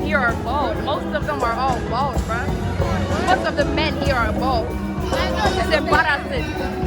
here are bald. Most of them are all bald, bro. Most of the men here are bald. It's embarrassing.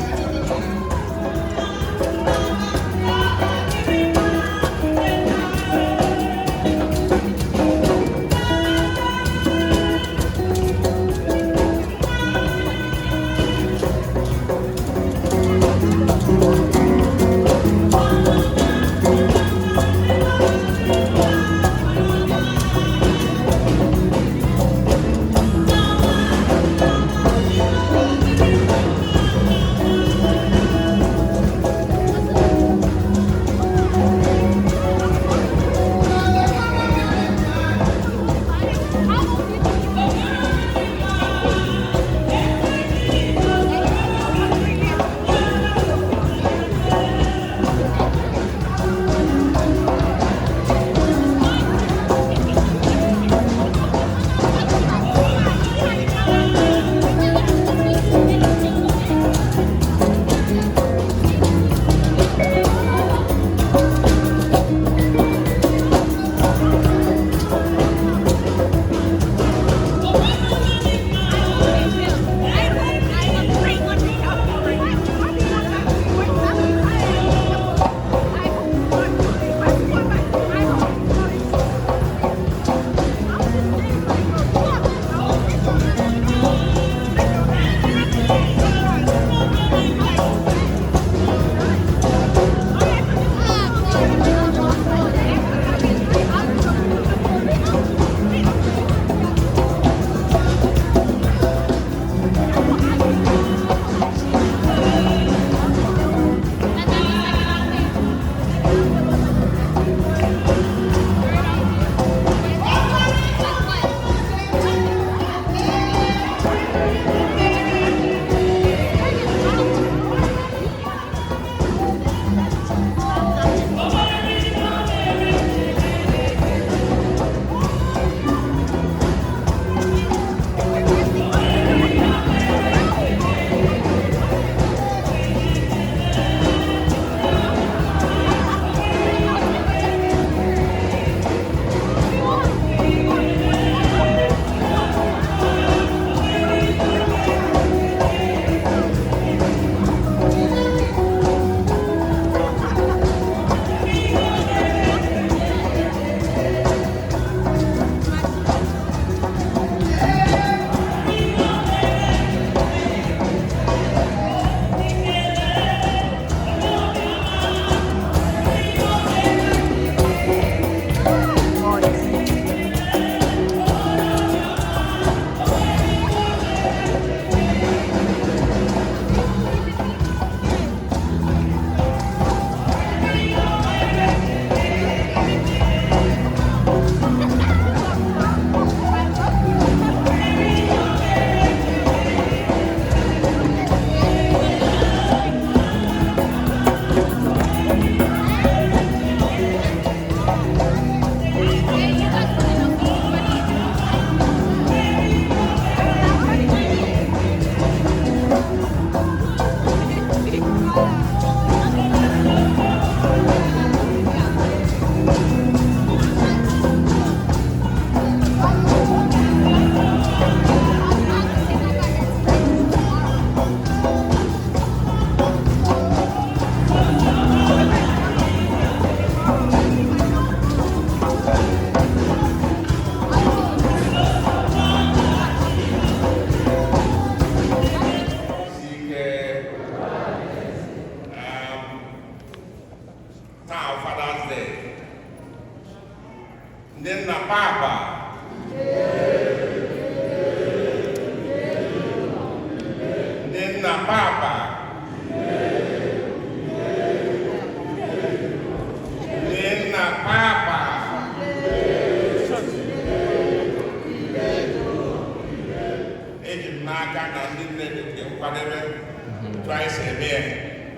Twice a day.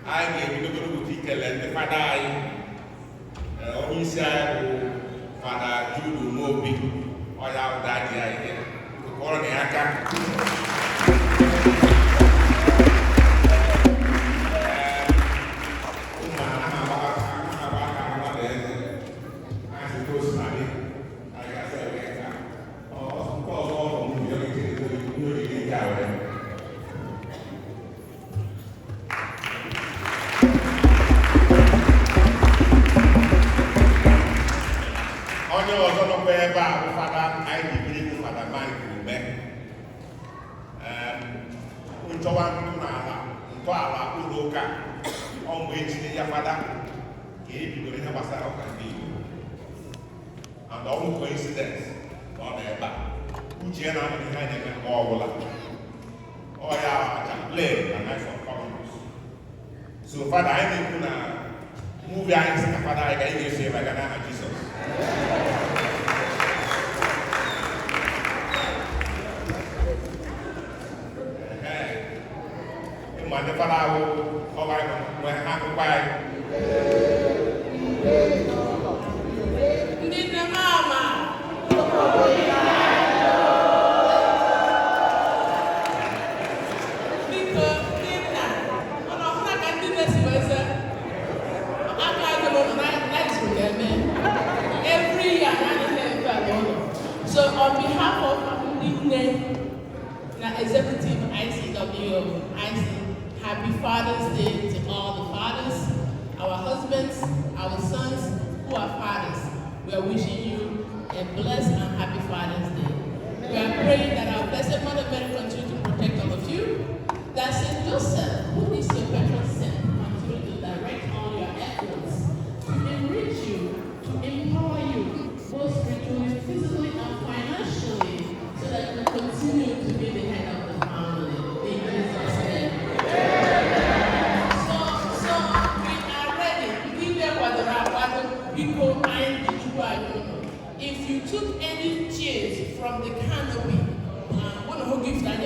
I gave you the ticket and the father. Only said, Father, Jude Moby, or our daddy idea. To call the Aka. onye ọzọ nọkwa ebe a bụ fada anyị dibiri bụ fada Mike Ume. Nchọwa ntọala ụlọ ụka ọmụ ejiri ya fada ka e bidoro ihe gbasara ụka ndị Igbo. And ọnwụ coincidence na ọ nọ ebe a. Uche na amụ ihe anyị eme mgbe ọbụla. Ọ ya chaplain na Knights of Columbus. So fada anyị na-ekwu na movie anyị si na fada anyị ga ga-esi ebe ga n'aha Jizọs. Mà nó phát đau không ai mà hai con quay đi ra mà đi cơ đi nè nó không là cái đi này gì vậy sao anh ai cũng nói nice with them every year I have so on behalf of the executive ICW Happy Father's Day to all the fathers, our husbands, our sons who are fathers. We are wishing you a blessed and happy Father's Day. We are praying that our Blessed Mother Mary continue to protect all of you. That Saint Joseph, who is your patron saint, continue to direct all your efforts to enrich you, to empower you, both spiritually, physically, and financially, so that you continue to be the head of the family. In Jesus' name. If you took any cheers from the canopy, one who gives that